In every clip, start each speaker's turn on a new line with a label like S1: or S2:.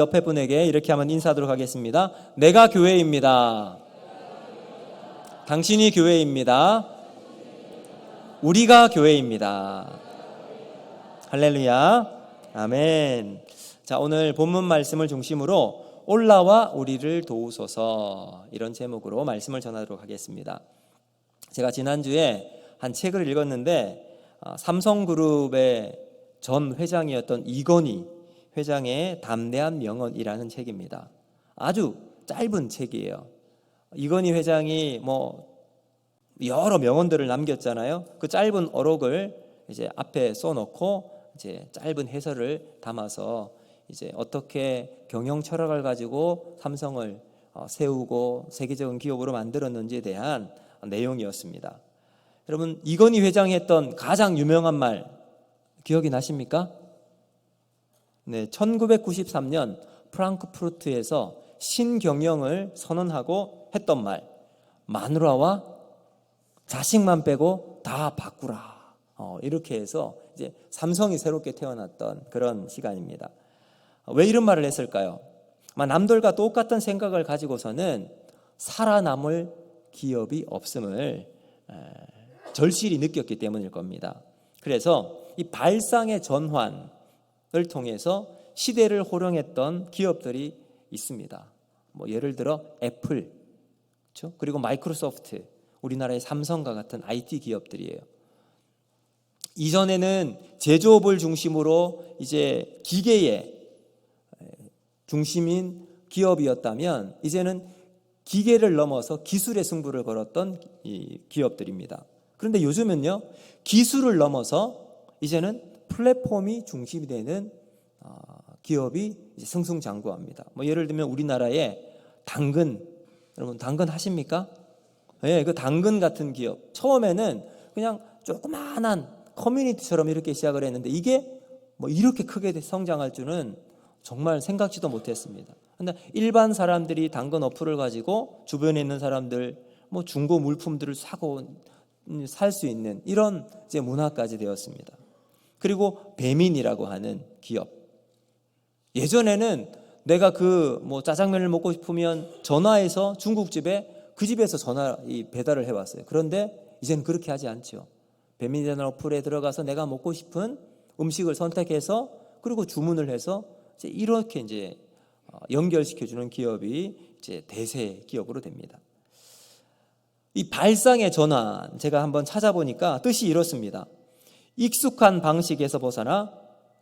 S1: 옆에 분에게 이렇게 한번 인사하도록 하겠습니다. 내가 교회입니다. 당신이 교회입니다. 우리가 교회입니다. 할렐루야. 아멘. 자, 오늘 본문 말씀을 중심으로 올라와 우리를 도우소서, 이런 제목으로 말씀을 전하도록 하겠습니다. 제가 지난주에 한 책을 읽었는데 삼성그룹의 전 회장이었던 이건희 회장의 담대한 명언이라는 책입니다. 아주 짧은 책이에요. 이건희 회장이 여러 명언들을 남겼잖아요. 그 짧은 어록을 이제 앞에 써놓고 이제 짧은 해설을 담아서 이제 어떻게 경영 철학을 가지고 삼성을 세우고 세계적인 기업으로 만들었는지에 대한 내용이었습니다. 여러분, 이건희 회장이 했던 가장 유명한 말 기억이 나십니까? 네, 1993년 프랑크푸르트에서 신경영을 선언하고 했던 말, 마누라와 자식만 빼고 다 바꾸라. 이렇게 해서 이제 삼성이 새롭게 태어났던 그런 시간입니다. 왜 이런 말을 했을까요? 남들과 똑같은 생각을 가지고서는 살아남을 기업이 없음을 절실히 느꼈기 때문일 겁니다. 그래서 이 발상의 전환을 통해서 시대를 호령했던 기업들이 있습니다. 예를 들어 애플, 그렇죠? 그리고 마이크로소프트, 우리나라의 삼성과 같은 IT 기업들이에요. 이전에는 제조업을 중심으로 이제 기계의 중심인 기업이었다면 이제는 기계를 넘어서 기술의 승부를 걸었던 이 기업들입니다. 그런데 요즘은요, 기술을 넘어서 이제는 플랫폼이 중심이 되는 기업이 이제 승승장구합니다. 예를 들면 우리나라의 당근, 여러분 당근 하십니까? 네, 그 당근 같은 기업, 처음에는 그냥 조그마한 커뮤니티처럼 이렇게 시작을 했는데 이게 이렇게 크게 성장할 줄은 정말 생각지도 못했습니다. 근데 일반 사람들이 당근 어플을 가지고 주변에 있는 사람들 중고 물품들을 사고 살 수 있는 이런 이제 문화까지 되었습니다. 그리고 배민이라고 하는 기업. 예전에는 내가 짜장면을 먹고 싶으면 전화해서 중국집에 그 집에서 배달을 해왔어요. 그런데 이제는 그렇게 하지 않죠. 배민이라는 어플에 들어가서 내가 먹고 싶은 음식을 선택해서 그리고 주문을 해서 이렇게 이제 연결시켜주는 기업이 이제 대세 기업으로 됩니다. 이 발상의 전환, 제가 한번 찾아보니까 뜻이 이렇습니다. 익숙한 방식에서 벗어나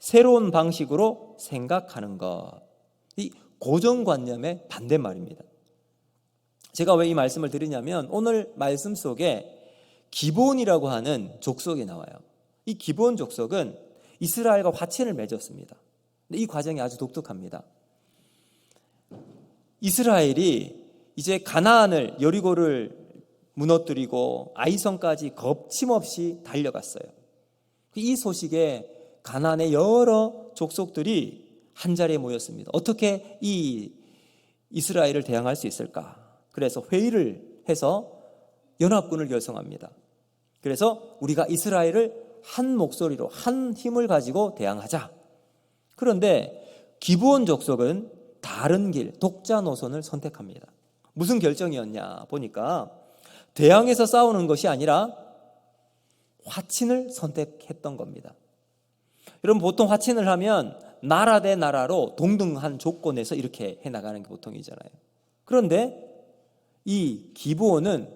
S1: 새로운 방식으로 생각하는 것. 이 고정관념의 반대말입니다. 제가 왜 이 말씀을 드리냐면 오늘 말씀 속에 기브온이라고 하는 족속이 나와요. 이 기브온 족속은 이스라엘과 화친을 맺었습니다. 근데 이 과정이 아주 독특합니다. 이스라엘이 이제 가나안을, 여리고를 무너뜨리고 아이성까지 거침없이 달려갔어요. 이 소식에 가나안의 여러 족속들이 한자리에 모였습니다. 어떻게 이 이스라엘을 대항할 수 있을까? 그래서 회의를 해서 연합군을 결성합니다. 그래서 우리가 이스라엘을 한 목소리로, 한 힘을 가지고 대항하자. 그런데 기브온 족속은 다른 길, 독자 노선을 선택합니다. 무슨 결정이었냐 보니까 대항해서 싸우는 것이 아니라 화친을 선택했던 겁니다. 여러분, 보통 화친을 하면 나라 대 나라로 동등한 조건에서 이렇게 해나가는 게 보통이잖아요. 그런데 이 기브온은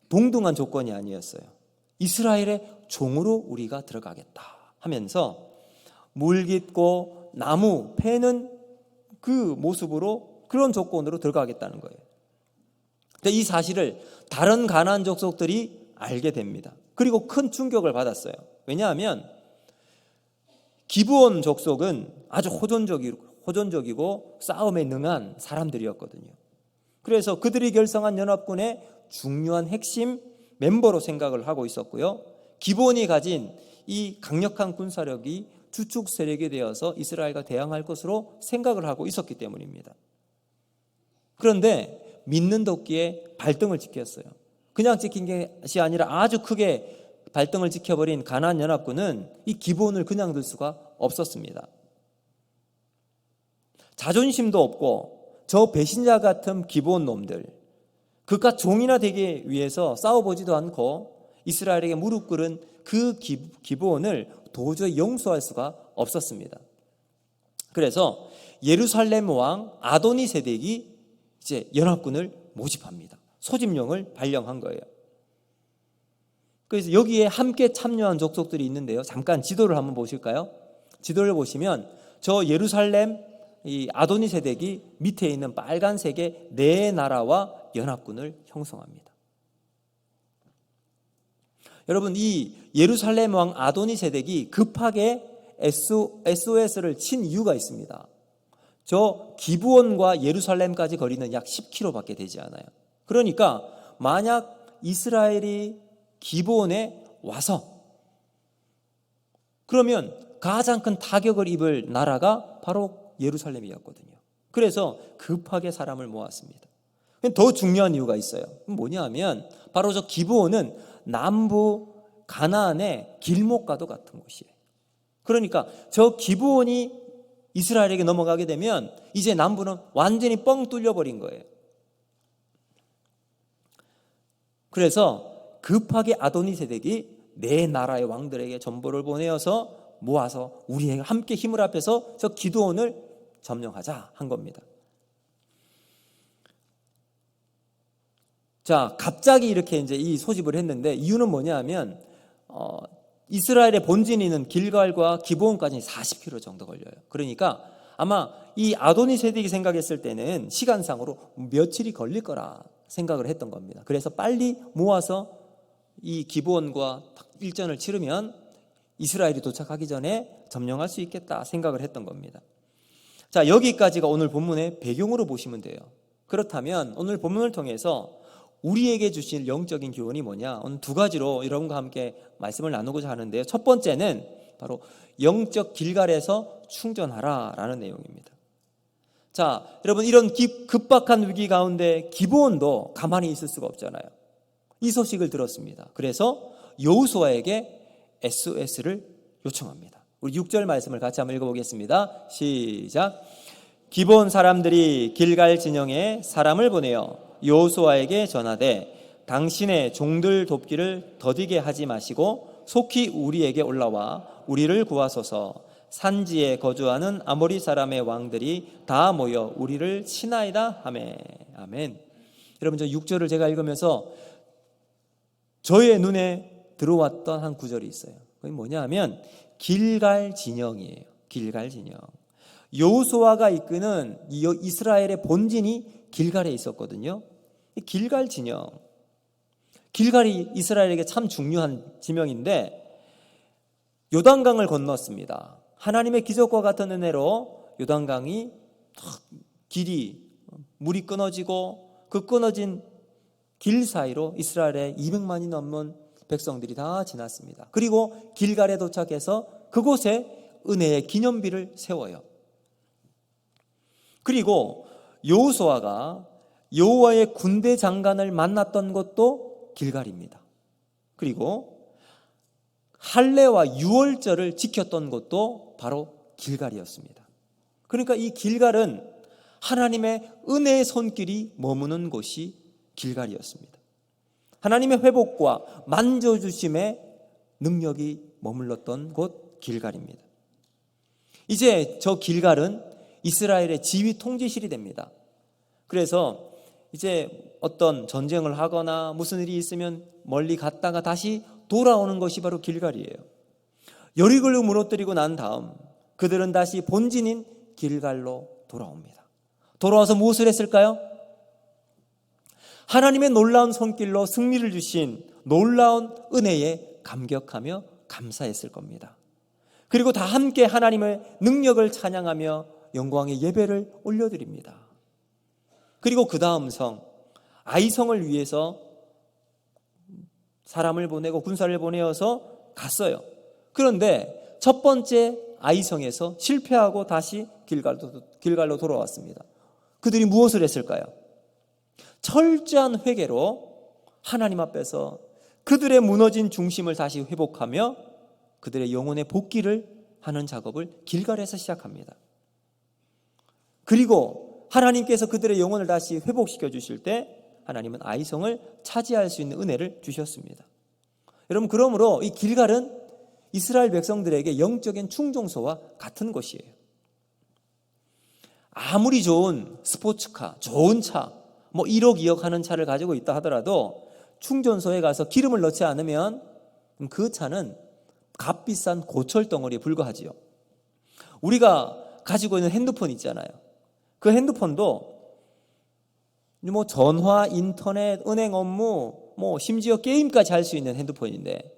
S1: 동등한 조건이 아니었어요. 이스라엘의 종으로 우리가 들어가겠다 하면서 물깃고 나무 패는 그 모습으로, 그런 조건으로 들어가겠다는 거예요. 근데 이 사실을 다른 가나안 족속들이 알게 됩니다. 그리고 큰 충격을 받았어요. 왜냐하면 기브온 족속은 아주 호전적이고 싸움에 능한 사람들이었거든요. 그래서 그들이 결성한 연합군의 중요한 핵심 멤버로 생각을 하고 있었고요. 기브온이 가진 이 강력한 군사력이 주축 세력이 되어서 이스라엘과 대항할 것으로 생각을 하고 있었기 때문입니다. 그런데 믿는 도끼에 발등을 지켰어요. 그냥 지킨 것이 아니라 아주 크게 발등을 지켜버린 가나안 연합군은 이 기브온을 그냥 둘 수가 없었습니다. 자존심도 없고 저 배신자 같은 기브온 놈들, 그깟 종이나 되기 위해서 싸워보지도 않고 이스라엘에게 무릎 꿇은 그 기브온을 도저히 용서할 수가 없었습니다. 그래서 예루살렘 왕 아도니세덱이 이제 연합군을 모집합니다. 소집령을 발령한 거예요. 그래서 여기에 함께 참여한 족속들이 있는데요. 잠깐 지도를 한번 보실까요? 지도를 보시면 저 예루살렘 이 아도니세덱이 밑에 있는 빨간색의 네 나라와 연합군을 형성합니다. 여러분, 이 예루살렘 왕 아도니세덱이 급하게 SOS를 친 이유가 있습니다. 저 기브온과 예루살렘까지 거리는 약 10km밖에 되지 않아요. 그러니까 만약 이스라엘이 기브온에 와서 그러면 가장 큰 타격을 입을 나라가 바로 예루살렘이었거든요. 그래서 급하게 사람을 모았습니다. 더 중요한 이유가 있어요. 뭐냐 하면 바로 저 기브온은 남부 가나안의 길목과도 같은 곳이에요. 그러니까 저 기브온이 이스라엘에게 넘어가게 되면 이제 남부는 완전히 뻥 뚫려버린 거예요. 그래서 급하게 아도니세덱이 네 나라의 왕들에게 전보를 보내어서 모아서 우리에게 함께 힘을 합해서 저 기드온을 점령하자 한 겁니다. 자, 갑자기 이렇게 이제 이 소집을 했는데 이유는 뭐냐 하면 이스라엘의 본진이 있는 길갈과 기브온까지 40km 정도 걸려요. 그러니까 아마 이 아도니세덱이 생각했을 때는 시간상으로 며칠이 걸릴 거라 생각을 했던 겁니다. 그래서 빨리 모아서 이 기브온과 일전을 치르면 이스라엘이 도착하기 전에 점령할 수 있겠다 생각을 했던 겁니다. 자, 여기까지가 오늘 본문의 배경으로 보시면 돼요. 그렇다면 오늘 본문을 통해서 우리에게 주실 영적인 교훈이 뭐냐? 오늘 두 가지로 여러분과 함께 말씀을 나누고자 하는데요. 첫 번째는 바로 영적 길갈에서 충전하라라는 내용입니다. 자, 여러분, 이런 급박한 위기 가운데 기브온도 가만히 있을 수가 없잖아요. 이 소식을 들었습니다. 그래서 여호수아에게 SOS를 요청합니다. 우리 6절 말씀을 같이 한번 읽어보겠습니다. 시작. 기브온 사람들이 길갈 진영에 사람을 보내어 여호수아에게 전하되 당신의 종들 돕기를 더디게 하지 마시고 속히 우리에게 올라와 우리를 구하소서. 산지에 거주하는 아모리 사람의 왕들이 다 모여 우리를 치나이다 하매. 아멘. 여러분, 저 6절을 제가 읽으면서 저의 눈에 들어왔던 한 구절이 있어요. 그게 뭐냐 하면 길갈 진영이에요. 길갈 진영. 여호수아가 이끄는 이스라엘의 본진이 길갈에 있었거든요. 길갈 진영. 길갈이 이스라엘에게 참 중요한 지명인데 요단강을 건넜습니다. 하나님의 기적과 같은 은혜로 요단강이 길이 물이 끊어지고 그 끊어진 길 사이로 이스라엘의 200만이 넘는 백성들이 다 지났습니다. 그리고 길갈에 도착해서 그곳에 은혜의 기념비를 세워요. 그리고 여호수아가 여호와의 군대 장관을 만났던 곳도 길갈입니다. 그리고 할례와 유월절을 지켰던 곳도 바로 길갈이었습니다. 그러니까 이 길갈은 하나님의 은혜의 손길이 머무는 곳이 길갈이었습니다. 하나님의 회복과 만져주심의 능력이 머물렀던 곳 길갈입니다. 이제 저 길갈은 이스라엘의 지휘 통제실이 됩니다. 그래서 이제 어떤 전쟁을 하거나 무슨 일이 있으면 멀리 갔다가 다시 돌아오는 것이 바로 길갈이에요. 여리고를 무너뜨리고 난 다음 그들은 다시 본진인 길갈로 돌아옵니다. 돌아와서 무엇을 했을까요? 하나님의 놀라운 손길로 승리를 주신 놀라운 은혜에 감격하며 감사했을 겁니다. 그리고 다 함께 하나님의 능력을 찬양하며 영광의 예배를 올려드립니다. 그리고 그 다음 성 아이성을 위해서 사람을 보내고 군사를 보내어서 갔어요. 그런데 첫 번째 아이성에서 실패하고 다시 길갈로 돌아왔습니다. 그들이 무엇을 했을까요? 철저한 회개로 하나님 앞에서 그들의 무너진 중심을 다시 회복하며 그들의 영혼의 복귀를 하는 작업을 길갈에서 시작합니다. 그리고 하나님께서 그들의 영혼을 다시 회복시켜 주실 때 하나님은 아이성을 차지할 수 있는 은혜를 주셨습니다. 여러분, 그러므로 이 길갈은 이스라엘 백성들에게 영적인 충정소와 같은 곳이에요. 아무리 좋은 스포츠카, 좋은 차, 1억, 2억 하는 차를 가지고 있다 하더라도 충전소에 가서 기름을 넣지 않으면 그 차는 값비싼 고철 덩어리에 불과하지요. 우리가 가지고 있는 핸드폰 있잖아요. 그 핸드폰도 전화, 인터넷, 은행 업무, 심지어 게임까지 할 수 있는 핸드폰인데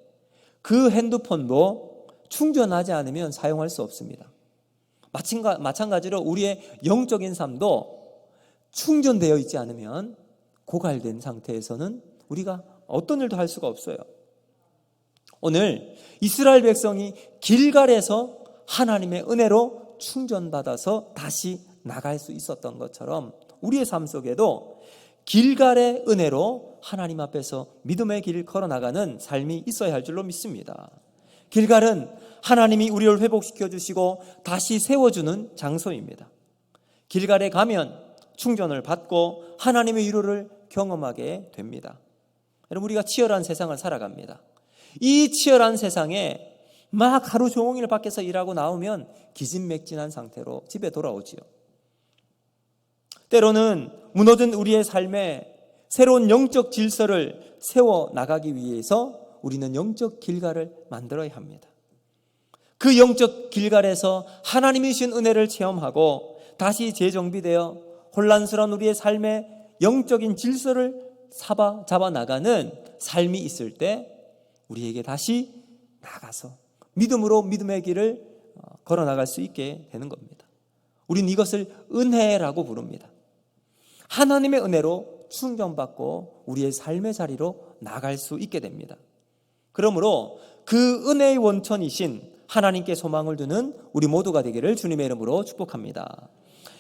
S1: 그 핸드폰도 충전하지 않으면 사용할 수 없습니다. 마찬가지로 우리의 영적인 삶도 충전되어 있지 않으면 고갈된 상태에서는 우리가 어떤 일도 할 수가 없어요. 오늘 이스라엘 백성이 길갈에서 하나님의 은혜로 충전받아서 다시 나갈 수 있었던 것처럼 우리의 삶 속에도 길갈의 은혜로 하나님 앞에서 믿음의 길을 걸어나가는 삶이 있어야 할 줄로 믿습니다. 길갈은 하나님이 우리를 회복시켜 주시고 다시 세워주는 장소입니다. 길갈에 가면 충전을 받고 하나님의 위로를 경험하게 됩니다. 여러분, 우리가 치열한 세상을 살아갑니다. 이 치열한 세상에 막 하루 종일 밖에서 일하고 나오면 기진맥진한 상태로 집에 돌아오지요. 때로는 무너진 우리의 삶에 새로운 영적 질서를 세워나가기 위해서 우리는 영적 길갈을 만들어야 합니다. 그 영적 길갈에서 하나님이 주신 은혜를 체험하고 다시 재정비되어 혼란스러운 우리의 삶의 영적인 질서를 잡아나가는 삶이 있을 때 우리에게 다시 나가서 믿음으로 믿음의 길을 걸어나갈 수 있게 되는 겁니다. 우리는 이것을 은혜라고 부릅니다. 하나님의 은혜로 충전받고 우리의 삶의 자리로 나갈 수 있게 됩니다. 그러므로 그 은혜의 원천이신 하나님께 소망을 두는 우리 모두가 되기를 주님의 이름으로 축복합니다.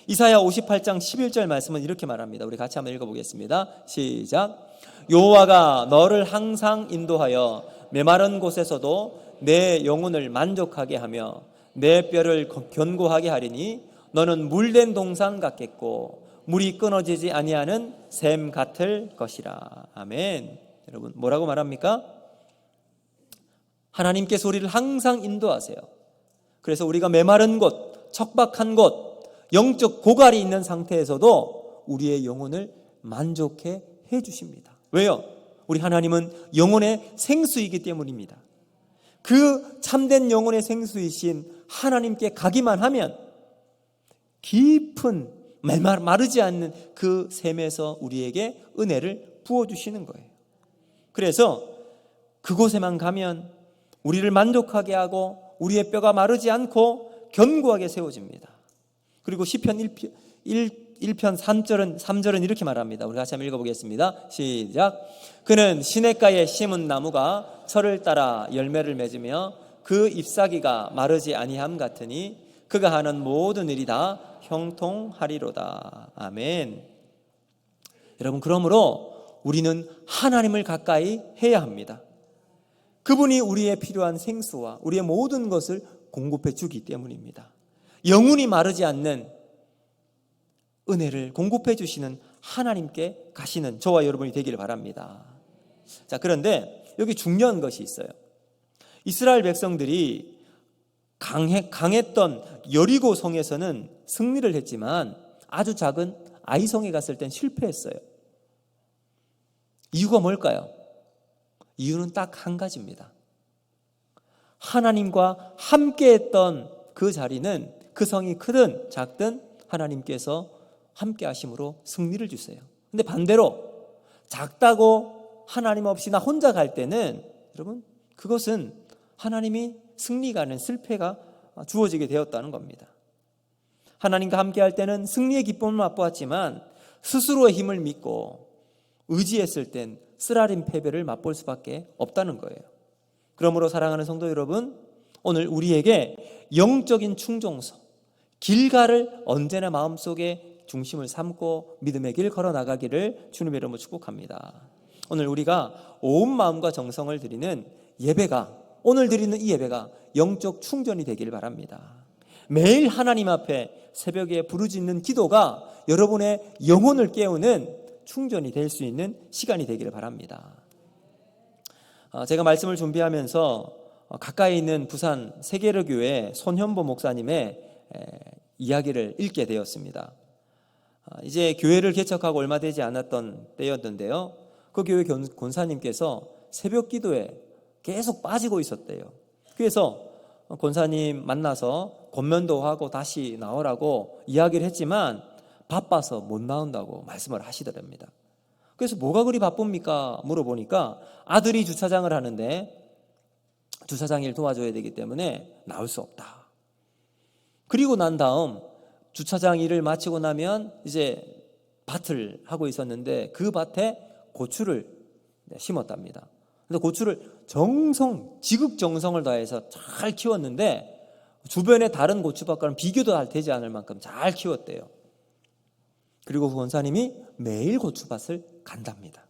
S1: 이사야 58장 11절 말씀은 이렇게 말합니다. 우리 같이 한번 읽어보겠습니다. 시작. 여호와가 너를 항상 인도하여 메마른 곳에서도 내 영혼을 만족하게 하며 내 뼈를 견고하게 하리니 너는 물된 동산 같겠고 물이 끊어지지 아니하는 샘 같을 것이라. 아멘. 여러분, 뭐라고 말합니까? 하나님께서 우리를 항상 인도하세요. 그래서 우리가 메마른 곳, 척박한 곳, 영적 고갈이 있는 상태에서도 우리의 영혼을 만족해 해주십니다. 왜요? 우리 하나님은 영혼의 생수이기 때문입니다. 그 참된 영혼의 생수이신 하나님께 가기만 하면 깊은 마르지 않는 그 샘에서 우리에게 은혜를 부어주시는 거예요. 그래서 그곳에만 가면 우리를 만족하게 하고 우리의 뼈가 마르지 않고 견고하게 세워집니다. 그리고 시편 1편 3절은 이렇게 말합니다. 우리 같이 한번 읽어보겠습니다. 시작. 그는 시냇가에 심은 나무가 철을 따라 열매를 맺으며 그 잎사귀가 마르지 아니함 같으니 그가 하는 모든 일이 다 형통하리로다. 아멘. 여러분, 그러므로 우리는 하나님을 가까이 해야 합니다. 그분이 우리의 필요한 생수와 우리의 모든 것을 공급해 주기 때문입니다. 영혼이 마르지 않는 은혜를 공급해 주시는 하나님께 가시는 저와 여러분이 되기를 바랍니다. 자, 그런데 여기 중요한 것이 있어요. 이스라엘 백성들이 강했던 여리고 성에서는 승리를 했지만 아주 작은 아이성에 갔을 땐 실패했어요. 이유가 뭘까요? 이유는 딱 한 가지입니다. 하나님과 함께했던 그 자리는 그 성이 크든 작든 하나님께서 함께 하심으로 승리를 주세요. 근데 반대로 작다고 하나님 없이 나 혼자 갈 때는 여러분, 그것은 하나님이 승리가 아닌 실패가 주어지게 되었다는 겁니다. 하나님과 함께 할 때는 승리의 기쁨을 맛보았지만 스스로의 힘을 믿고 의지했을 땐 쓰라린 패배를 맛볼 수밖에 없다는 거예요. 그러므로 사랑하는 성도 여러분, 오늘 우리에게 영적인 충정소 길갈을 언제나 마음속에 중심을 삼고 믿음의 길 걸어나가기를 주님의 이름으로 축복합니다. 오늘 우리가 온 마음과 정성을 드리는 예배가, 오늘 드리는 이 예배가 영적 충전이 되기를 바랍니다. 매일 하나님 앞에 새벽에 부르짖는 기도가 여러분의 영혼을 깨우는 충전이 될 수 있는 시간이 되기를 바랍니다. 제가 말씀을 준비하면서 가까이 있는 부산 세계로교회 손현보 목사님의 이야기를 읽게 되었습니다. 이제 교회를 개척하고 얼마 되지 않았던 때였는데요. 그 교회 권사님께서 새벽 기도에 계속 빠지고 있었대요. 그래서 권사님 만나서 권면도 하고 다시 나오라고 이야기를 했지만 바빠서 못 나온다고 말씀을 하시더랍니다. 그래서 뭐가 그리 바쁩니까? 물어보니까 아들이 주차장을 하는데 주차장 일 도와줘야 되기 때문에 나올 수 없다. 그리고 난 다음 주차장 일을 마치고 나면 이제 밭을 하고 있었는데 그 밭에 고추를 심었답니다. 근데 고추를 지극정성을 다해서 잘 키웠는데 주변의 다른 고추밭과는 비교도 되지 않을 만큼 잘 키웠대요. 그리고 그 권사님이 매일 고추밭을 간답니다.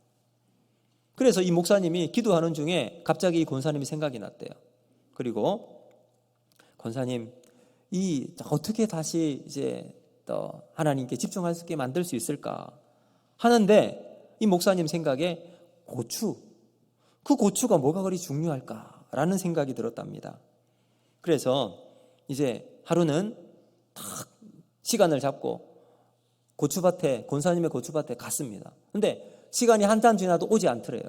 S1: 그래서 이 목사님이 기도하는 중에 갑자기 이 권사님이 생각이 났대요. 그리고 권사님, 어떻게 다시 이제 또 하나님께 집중할 수 있게 만들 수 있을까 하는데 이 목사님 생각에 그 고추가 뭐가 그리 중요할까라는 생각이 들었답니다. 그래서 이제 하루는 딱 시간을 잡고 권사님의 고추밭에 갔습니다. 근데 시간이 한참 지나도 오지 않더래요.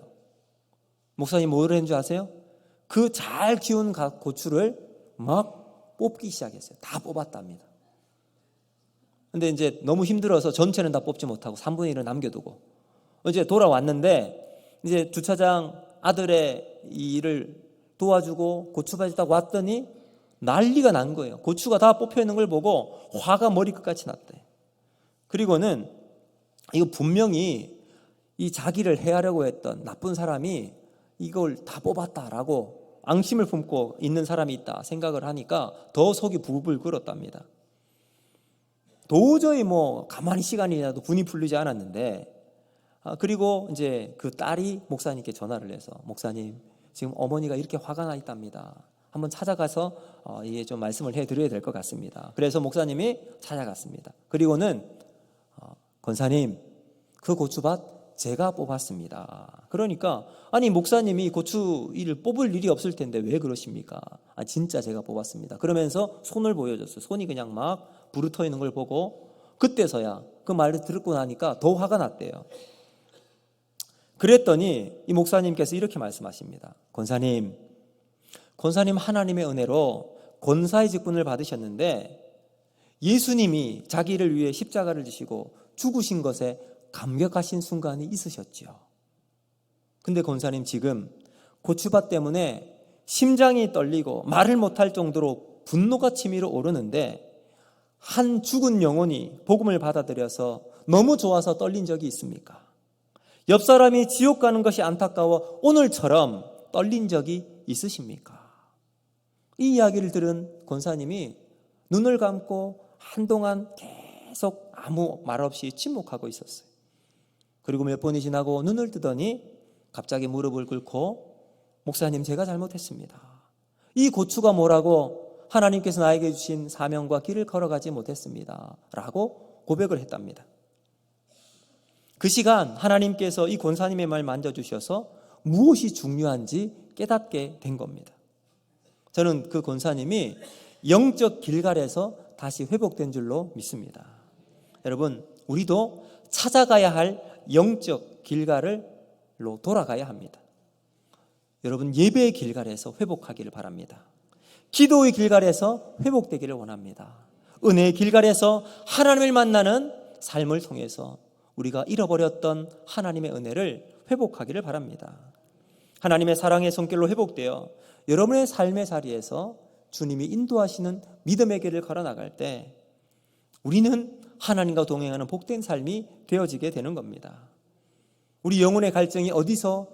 S1: 목사님 뭐를 했는 줄 아세요? 그 잘 키운 고추를 막 뽑기 시작했어요. 다 뽑았답니다. 근데 이제 너무 힘들어서 전체는 다 뽑지 못하고 3분의 1을 남겨두고 이제 돌아왔는데 이제 주차장 아들의 일을 도와주고 고추밭에 딱 왔더니 난리가 난 거예요. 고추가 다 뽑혀 있는 걸 보고 화가 머리끝까지 났대. 그리고는 이거 분명히 이 자기를 해하려고 했던 나쁜 사람이 이걸 다 뽑았다라고 앙심을 품고 있는 사람이 있다 생각을 하니까 더 속이 부글부글 끓었답니다. 도저히 가만히 시간이 지나도 분이 풀리지 않았는데 그리고 이제 그 딸이 목사님께 전화를 해서 목사님 지금 어머니가 이렇게 화가 나 있답니다. 한번 찾아가서 이게 좀 말씀을 해드려야 될 것 같습니다. 그래서 목사님이 찾아갔습니다. 그리고는 권사님 그 고추밭 제가 뽑았습니다. 그러니까 아니 목사님이 고추 일을 뽑을 일이 없을 텐데 왜 그러십니까? 진짜 제가 뽑았습니다. 그러면서 손을 보여줬어요. 손이 그냥 막 부르터 있는 걸 보고 그때서야 그 말을 듣고 나니까 더 화가 났대요. 그랬더니 이 목사님께서 이렇게 말씀하십니다. 권사님 하나님의 은혜로 권사의 직분을 받으셨는데 예수님이 자기를 위해 십자가를 지시고 죽으신 것에 감격하신 순간이 있으셨죠. 근데 권사님 지금 고추밭 때문에 심장이 떨리고 말을 못할 정도로 분노가 치밀어 오르는데 한 죽은 영혼이 복음을 받아들여서 너무 좋아서 떨린 적이 있습니까? 옆 사람이 지옥 가는 것이 안타까워 오늘처럼 떨린 적이 있으십니까? 이 이야기를 들은 권사님이 눈을 감고 한동안 계속 아무 말 없이 침묵하고 있었어요. 그리고 몇 번이 지나고 눈을 뜨더니 갑자기 무릎을 꿇고 목사님 제가 잘못했습니다. 이 고추가 뭐라고 하나님께서 나에게 주신 사명과 길을 걸어가지 못했습니다. 라고 고백을 했답니다. 그 시간 하나님께서 이 권사님의 말 만져주셔서 무엇이 중요한지 깨닫게 된 겁니다. 저는 그 권사님이 영적 길갈에서 다시 회복된 줄로 믿습니다. 여러분 우리도 찾아가야 할 영적 길갈로 돌아가야 합니다. 여러분 예배의 길갈에서 회복하기를 바랍니다. 기도의 길갈에서 회복되기를 원합니다. 은혜의 길갈에서 하나님을 만나는 삶을 통해서 우리가 잃어버렸던 하나님의 은혜를 회복하기를 바랍니다. 하나님의 사랑의 손길로 회복되어 여러분의 삶의 자리에서 주님이 인도하시는 믿음의 길을 걸어나갈 때 우리는 하나님과 동행하는 복된 삶이 되어지게 되는 겁니다. 우리 영혼의 갈증이 어디서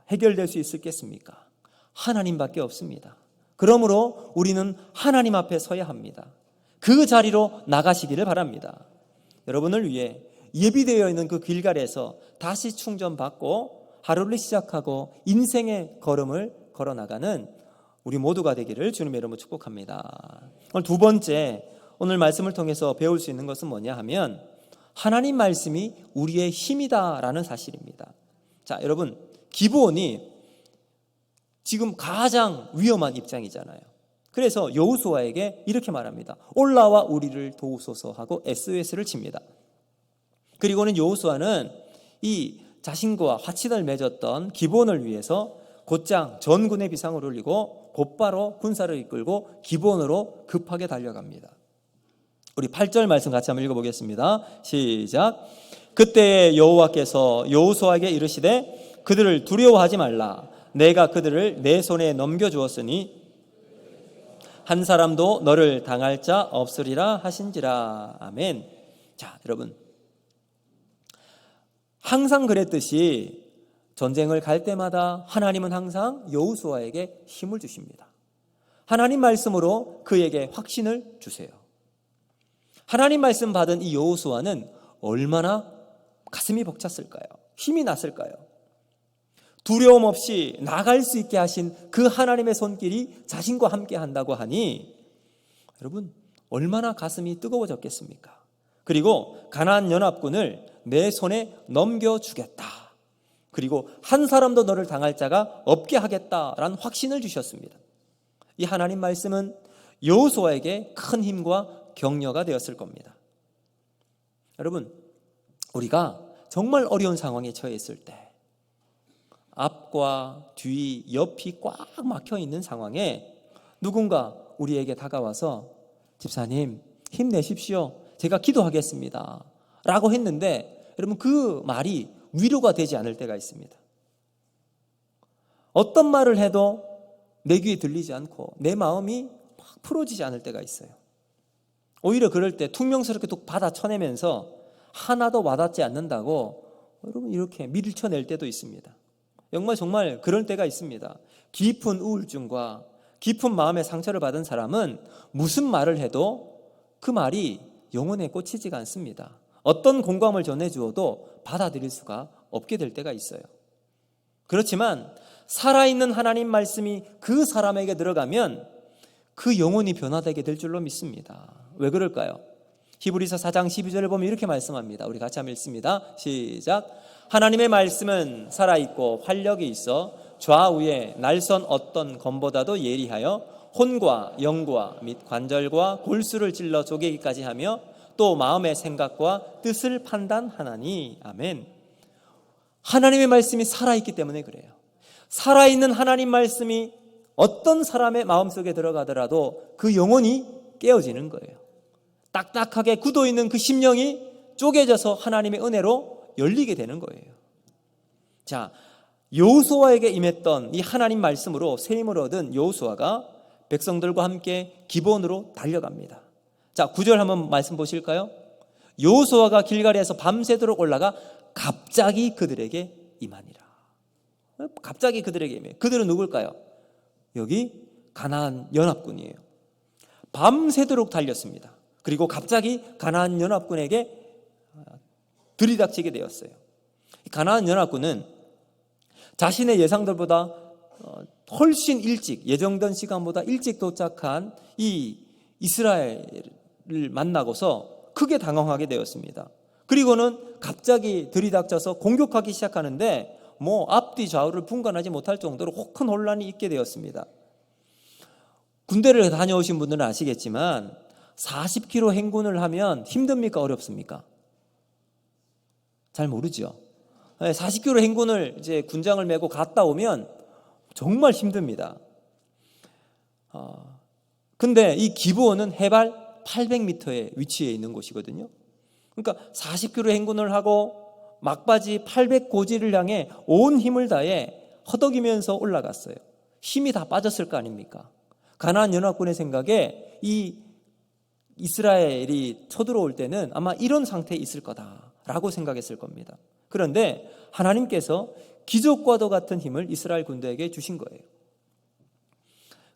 S1: 해결될 수 있겠습니까? 하나님밖에 없습니다. 그러므로 우리는 하나님 앞에 서야 합니다. 그 자리로 나가시기를 바랍니다. 여러분을 위해 예비되어 있는 그 길갈에서 다시 충전받고 하루를 시작하고 인생의 걸음을 걸어나가는 우리 모두가 되기를 주님의 이름으로 축복합니다. 오늘 두 번째 오늘 말씀을 통해서 배울 수 있는 것은 뭐냐 하면 하나님 말씀이 우리의 힘이다라는 사실입니다. 자, 여러분, 기브온이 지금 가장 위험한 입장이잖아요. 그래서 여호수아에게 이렇게 말합니다. 올라와 우리를 도우소서 하고 SOS를 칩니다. 그리고는 여호수아는 이 자신과 화친을 맺었던 기브온을 위해서 곧장 전군의 비상을 울리고 곧바로 군사를 이끌고 기브온으로 급하게 달려갑니다. 우리 8절 말씀 같이 한번 읽어보겠습니다. 시작. 그때 여호와께서 여호수아에게 이르시되 그들을 두려워하지 말라. 내가 그들을 내 손에 넘겨주었으니 한 사람도 너를 당할 자 없으리라 하신지라. 아멘. 자, 여러분, 항상 그랬듯이 전쟁을 갈 때마다 하나님은 항상 여호수아에게 힘을 주십니다. 하나님 말씀으로 그에게 확신을 주세요. 하나님 말씀 받은 이 여호수아는 얼마나 가슴이 벅찼을까요? 힘이 났을까요? 두려움 없이 나갈 수 있게 하신 그 하나님의 손길이 자신과 함께 한다고 하니 여러분, 얼마나 가슴이 뜨거워졌겠습니까? 그리고 가나안 연합군을 내 손에 넘겨주겠다. 그리고 한 사람도 너를 당할 자가 없게 하겠다라는 확신을 주셨습니다. 이 하나님 말씀은 여호수아에게 큰 힘과 격려가 되었을 겁니다. 여러분, 우리가 정말 어려운 상황에 처해 있을 때 앞과 뒤, 옆이 꽉 막혀 있는 상황에 누군가 우리에게 다가와서 집사님 힘내십시오. 제가 기도하겠습니다. 라고 했는데 여러분, 그 말이 위로가 되지 않을 때가 있습니다. 어떤 말을 해도 내 귀에 들리지 않고 내 마음이 막 풀어지지 않을 때가 있어요. 오히려 그럴 때 퉁명스럽게 또 받아쳐내면서 하나도 와닿지 않는다고 여러분 이렇게 밀쳐낼 때도 있습니다. 정말 그럴 때가 있습니다. 깊은 우울증과 깊은 마음의 상처를 받은 사람은 무슨 말을 해도 그 말이 영혼에 꽂히지가 않습니다. 어떤 공감을 전해주어도 받아들일 수가 없게 될 때가 있어요. 그렇지만 살아있는 하나님 말씀이 그 사람에게 들어가면 그 영혼이 변화되게 될 줄로 믿습니다. 왜 그럴까요? 히브리서 4장 12절을 보면 이렇게 말씀합니다. 우리 같이 한번 읽습니다. 시작. 하나님의 말씀은 살아있고 활력이 있어 좌우에 날선 어떤 검보다도 예리하여 혼과 영과 및 관절과 골수를 찔러 쪼개기까지 하며 또 마음의 생각과 뜻을 판단하나니. 아멘. 하나님의 말씀이 살아있기 때문에 그래요. 살아있는 하나님 말씀이 어떤 사람의 마음속에 들어가더라도 그 영혼이 깨어지는 거예요. 딱딱하게 굳어있는 그 심령이 쪼개져서 하나님의 은혜로 열리게 되는 거예요. 자, 여호수아에게 임했던 이 하나님 말씀으로 새 힘을 얻은 여호수아가 백성들과 함께 기브온으로 달려갑니다. 자, 9절 한번 말씀 보실까요? 여호수아가 길갈에서 밤새도록 올라가 갑자기 그들에게 임하니라. 갑자기 그들에게 임해요. 그들은 누굴까요? 여기 가나안 연합군이에요. 밤새도록 달렸습니다. 그리고 갑자기 가나안 연합군에게 들이닥치게 되었어요. 가나안 연합군은 자신의 예상들보다 훨씬 일찍, 예정된 시간보다 일찍 도착한 이 이스라엘을 만나고서 크게 당황하게 되었습니다. 그리고는 갑자기 들이닥쳐서 공격하기 시작하는데 앞뒤 좌우를 분간하지 못할 정도로 큰 혼란이 있게 되었습니다. 군대를 다녀오신 분들은 아시겠지만 40km 행군을 하면 힘듭니까? 어렵습니까? 잘 모르죠. 40km 행군을 이제 군장을 메고 갔다 오면 정말 힘듭니다. 근데 이 기브온은 해발 800m에 위치해 있는 곳이거든요. 그러니까 40km 행군을 하고 막바지 800고지를 향해 온 힘을 다해 허덕이면서 올라갔어요. 힘이 다 빠졌을 거 아닙니까? 가나안 연합군의 생각에 이 이스라엘이 쳐들어올 때는 아마 이런 상태에 있을 거다라고 생각했을 겁니다. 그런데 하나님께서 기적과도 같은 힘을 이스라엘 군대에게 주신 거예요.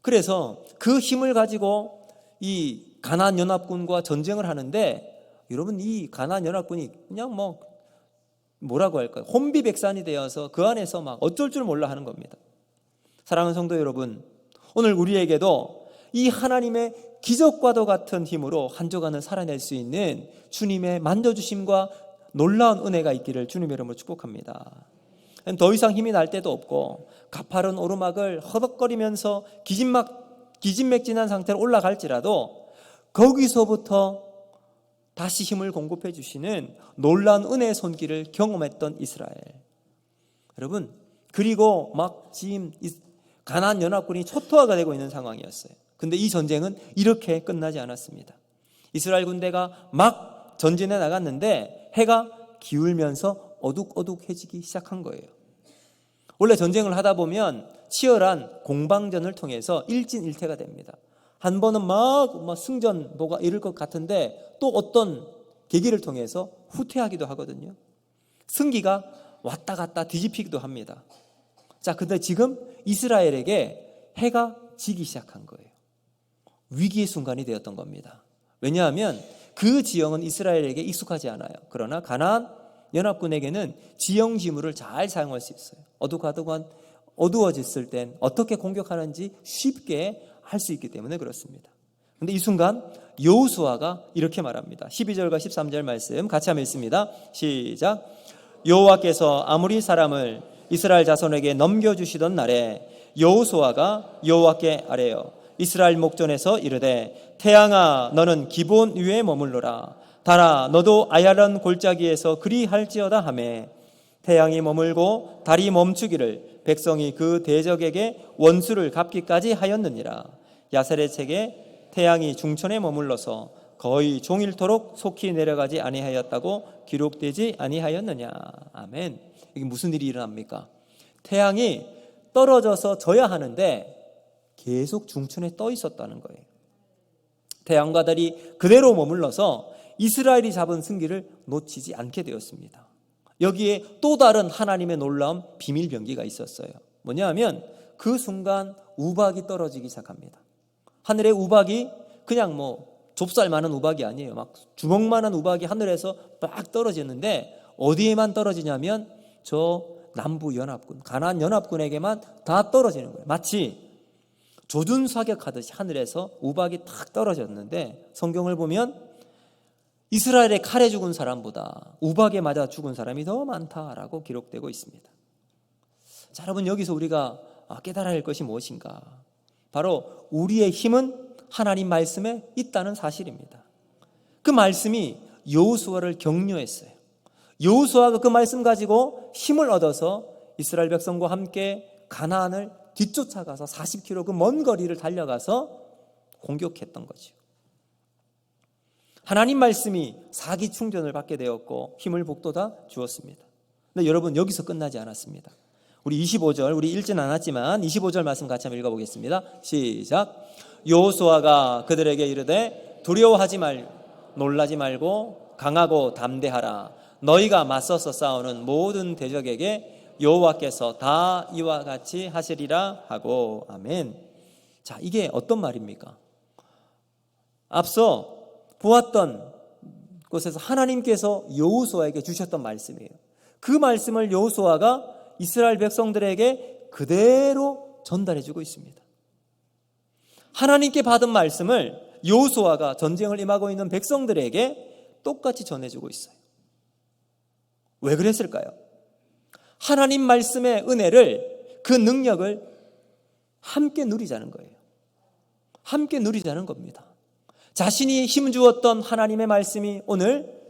S1: 그래서 그 힘을 가지고 이 가나안 연합군과 전쟁을 하는데 여러분, 이 가나안 연합군이 그냥 뭐라고 할까요? 혼비백산이 되어서 그 안에서 막 어쩔 줄 몰라 하는 겁니다. 사랑하는 성도 여러분, 오늘 우리에게도 이 하나님의 기적과도 같은 힘으로 한 주간을 살아낼 수 있는 주님의 만져주심과 놀라운 은혜가 있기를 주님의 이름으로 축복합니다. 더 이상 힘이 날 때도 없고 가파른 오르막을 허덕거리면서 기진맥진한 상태로 올라갈지라도 거기서부터 다시 힘을 공급해 주시는 놀라운 은혜의 손길을 경험했던 이스라엘. 여러분, 그리고 막 지금 가나안 연합군이 초토화가 되고 있는 상황이었어요. 근데 이 전쟁은 이렇게 끝나지 않았습니다. 이스라엘 군대가 막 전진해 나갔는데 해가 기울면서 어둑어둑해지기 시작한 거예요. 원래 전쟁을 하다 보면 치열한 공방전을 통해서 일진일퇴가 됩니다. 한 번은 막 승전보가 이를 것 같은데 또 어떤 계기를 통해서 후퇴하기도 하거든요. 승기가 왔다 갔다 뒤집히기도 합니다. 자, 근데 지금 이스라엘에게 해가 지기 시작한 거예요. 위기의 순간이 되었던 겁니다. 왜냐하면 그 지형은 이스라엘에게 익숙하지 않아요. 그러나 가나안 연합군에게는 지형 지물을 잘 사용할 수 있어요. 어두워졌을 땐 어떻게 공격하는지 쉽게 할 수 있기 때문에 그렇습니다. 그런데 이 순간 여호수아가 이렇게 말합니다. 12절과 13절 말씀 같이 한번 읽습니다. 시작. 여호와께서 아모리 사람을 이스라엘 자손에게 넘겨주시던 날에 여호수아가 여호와께 아뢰어 이스라엘 목전에서 이르되 태양아 너는 기브온 위에 머물러라. 달아 너도 아얄론 골짜기에서 그리할지어다 하매 태양이 머물고 달이 멈추기를 백성이 그 대적에게 원수를 갚기까지 하였느니라. 야세렛에게 태양이 중천에 머물러서 거의 종일토록 속히 내려가지 아니하였다고 기록되지 아니하였느냐. 아멘. 이게 무슨 일이 일어납니까? 태양이 떨어져서 져야 하는데 계속 중천에 떠 있었다는 거예요. 태양과 달이 그대로 머물러서 이스라엘이 잡은 승기를 놓치지 않게 되었습니다. 여기에 또 다른 하나님의 놀라운 비밀 병기가 있었어요. 뭐냐 하면 그 순간 우박이 떨어지기 시작합니다. 하늘의 우박이 그냥 좁쌀만한 우박이 아니에요. 막 주먹만한 우박이 하늘에서 막 떨어지는데 어디에만 떨어지냐면 저 남부 연합군, 가나안 연합군에게만 다 떨어지는 거예요. 마치 조준사격하듯이 하늘에서 우박이 탁 떨어졌는데 성경을 보면 이스라엘의 칼에 죽은 사람보다 우박에 맞아 죽은 사람이 더 많다라고 기록되고 있습니다. 자, 여러분 여기서 우리가 깨달아야 할 것이 무엇인가? 바로 우리의 힘은 하나님 말씀에 있다는 사실입니다. 그 말씀이 여호수아를 격려했어요. 여호수아가 그 말씀 가지고 힘을 얻어서 이스라엘 백성과 함께 가나안을 뒤쫓아가서 40km 그 먼 거리를 달려가서 공격했던 거죠. 하나님 말씀이 사기 충전을 받게 되었고 힘을 북돋아 주었습니다. 근데 여러분 여기서 끝나지 않았습니다. 우리 25절, 우리 읽진 않았지만 25절 말씀 같이 한번 읽어보겠습니다. 시작. 여호수아가 그들에게 이르되 두려워하지 말고 놀라지 말고 강하고 담대하라. 너희가 맞서서 싸우는 모든 대적에게 여호와께서 다 이와 같이 하시리라 하고. 아멘. 자, 이게 어떤 말입니까? 앞서 보았던 곳에서 하나님께서 여호수아에게 주셨던 말씀이에요. 그 말씀을 여호수아가 이스라엘 백성들에게 그대로 전달해주고 있습니다. 하나님께 받은 말씀을 여호수아가 전쟁을 임하고 있는 백성들에게 똑같이 전해주고 있어요. 왜 그랬을까요? 하나님 말씀의 은혜를, 그 능력을 함께 누리자는 거예요. 함께 누리자는 겁니다. 자신이 힘주었던 하나님의 말씀이 오늘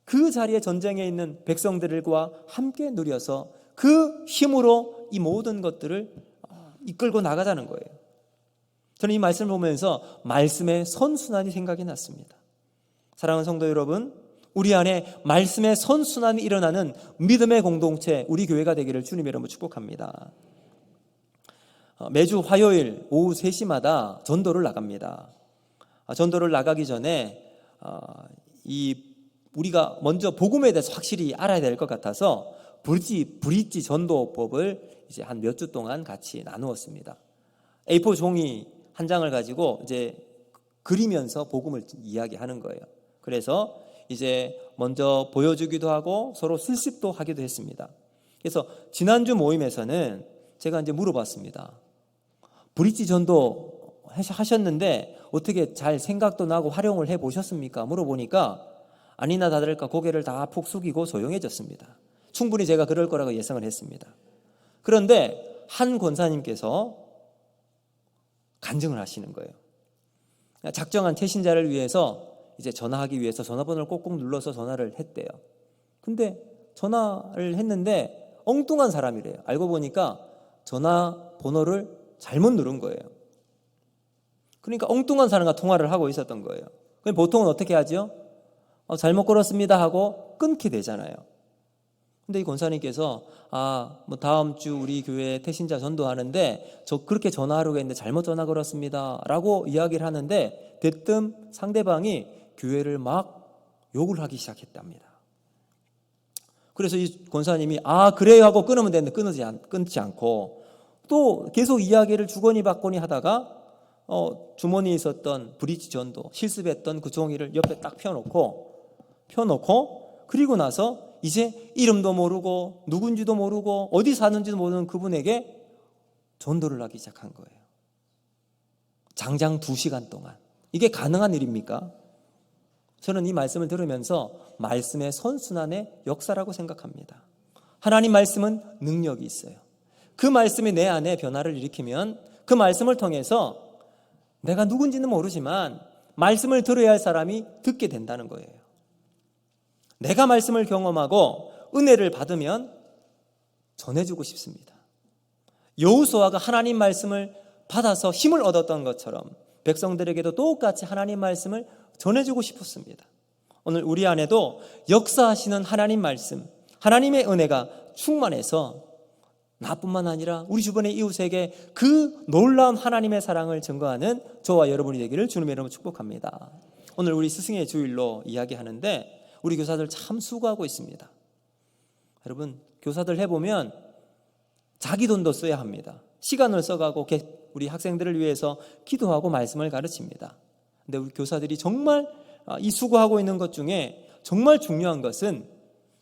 S1: 그 자리에 전쟁에 있는 백성들과 함께 누려서 그 힘으로 이 모든 것들을 이끌고 나가자는 거예요. 저는 이 말씀을 보면서 말씀의 선순환이 생각이 났습니다. 사랑하는 성도 여러분, 우리 안에 말씀의 선순환이 일어나는 믿음의 공동체, 우리 교회가 되기를 주님의 이름으로 축복합니다. 매주 화요일 오후 3시마다 전도를 나갑니다. 전도를 나가기 전에 우리가 먼저 복음에 대해서 확실히 알아야 될 것 같아서 브릿지 전도법을 이제 한 몇 주 동안 같이 나누었습니다. A4 종이 한 장을 가지고 이제 그리면서 복음을 이야기하는 거예요. 그래서 이제 먼저 보여주기도 하고 서로 실습도 하기도 했습니다. 그래서 지난주 모임에서는 제가 이제 물어봤습니다. 브릿지 전도 하셨는데 어떻게 잘 생각도 나고 활용을 해보셨습니까? 물어보니까 아니나 다를까 고개를 다 푹 숙이고 조용해졌습니다. 충분히 제가 그럴 거라고 예상을 했습니다. 그런데 한 권사님께서 간증을 하시는 거예요. 작정한 태신자를 위해서 이제 전화하기 위해서 전화번호를 꼭꼭 눌러서 전화를 했대요. 근데 전화를 했는데 엉뚱한 사람이래요. 알고 보니까 전화번호를 잘못 누른 거예요. 그러니까 엉뚱한 사람과 통화를 하고 있었던 거예요. 그럼 보통은 어떻게 하죠? 잘못 걸었습니다 하고 끊게 되잖아요. 근데 이 권사님께서 뭐 다음 주 우리 교회에 태신자 전도하는데 저 그렇게 전화하려고 했는데 잘못 전화 걸었습니다 라고 이야기를 하는데 대뜸 상대방이 교회를 막 욕을 하기 시작했답니다. 그래서 이 권사님이 그래요 하고 끊으면 되는데 끊지 않고 또 계속 이야기를 주거니 받거니 하다가 주머니에 있었던 브릿지 전도 실습했던 그 종이를 옆에 딱 펴놓고 그리고 나서 이제 이름도 모르고 누군지도 모르고 어디 사는지도 모르는 그분에게 전도를 하기 시작한 거예요. 장장 2시간 동안. 이게 가능한 일입니까? 저는 이 말씀을 들으면서 말씀의 선순환의 역사라고 생각합니다. 하나님 말씀은 능력이 있어요. 그 말씀이 내 안에 변화를 일으키면 그 말씀을 통해서 내가 누군지는 모르지만 말씀을 들어야 할 사람이 듣게 된다는 거예요. 내가 말씀을 경험하고 은혜를 받으면 전해주고 싶습니다. 여호수아가 하나님 말씀을 받아서 힘을 얻었던 것처럼 백성들에게도 똑같이 하나님 말씀을 전해주고 싶었습니다. 오늘 우리 안에도 역사하시는 하나님 말씀, 하나님의 은혜가 충만해서 나뿐만 아니라 우리 주변의 이웃에게 그 놀라운 하나님의 사랑을 증거하는 저와 여러분이 되기를 주님의 이름으로 축복합니다. 오늘 우리 스승의 주일로 이야기하는데 우리 교사들 참 수고하고 있습니다. 여러분, 교사들 해보면 자기 돈도 써야 합니다. 시간을 써가고 우리 학생들을 위해서 기도하고 말씀을 가르칩니다. 근데 우리 교사들이 정말 이 수고하고 있는 것 중에 정말 중요한 것은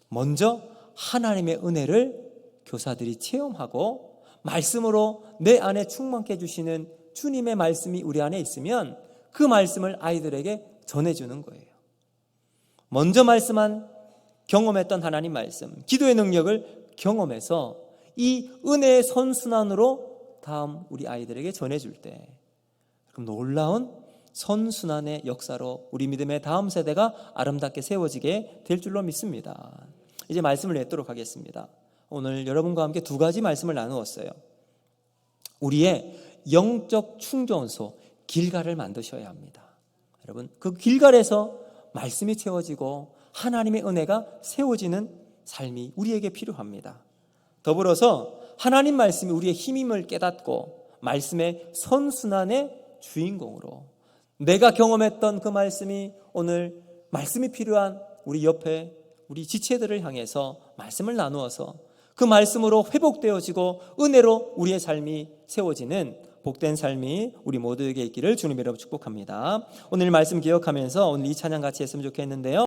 S1: 먼저 하나님의 은혜를 교사들이 체험하고 말씀으로 내 안에 충만케 해주시는 주님의 말씀이 우리 안에 있으면 그 말씀을 아이들에게 전해주는 거예요. 먼저 말씀한 경험했던 하나님 말씀, 기도의 능력을 경험해서 이 은혜의 선순환으로 다음 우리 아이들에게 전해줄 때 그럼 놀라운 선순환의 역사로 우리 믿음의 다음 세대가 아름답게 세워지게 될 줄로 믿습니다. 이제 말씀을 맺도록 하겠습니다. 오늘 여러분과 함께 2가지 말씀을 나누었어요. 우리의 영적 충전소 길갈을 만드셔야 합니다. 여러분, 그 길갈에서 말씀이 채워지고 하나님의 은혜가 세워지는 삶이 우리에게 필요합니다. 더불어서 하나님 말씀이 우리의 힘임을 깨닫고 말씀의 선순환의 주인공으로 내가 경험했던 그 말씀이 오늘 말씀이 필요한 우리 옆에 우리 지체들을 향해서 말씀을 나누어서 그 말씀으로 회복되어지고 은혜로 우리의 삶이 세워지는 복된 삶이 우리 모두에게 있기를 주님의 이름으로 축복합니다. 오늘 말씀 기억하면서 오늘 이 찬양 같이 했으면 좋겠는데요.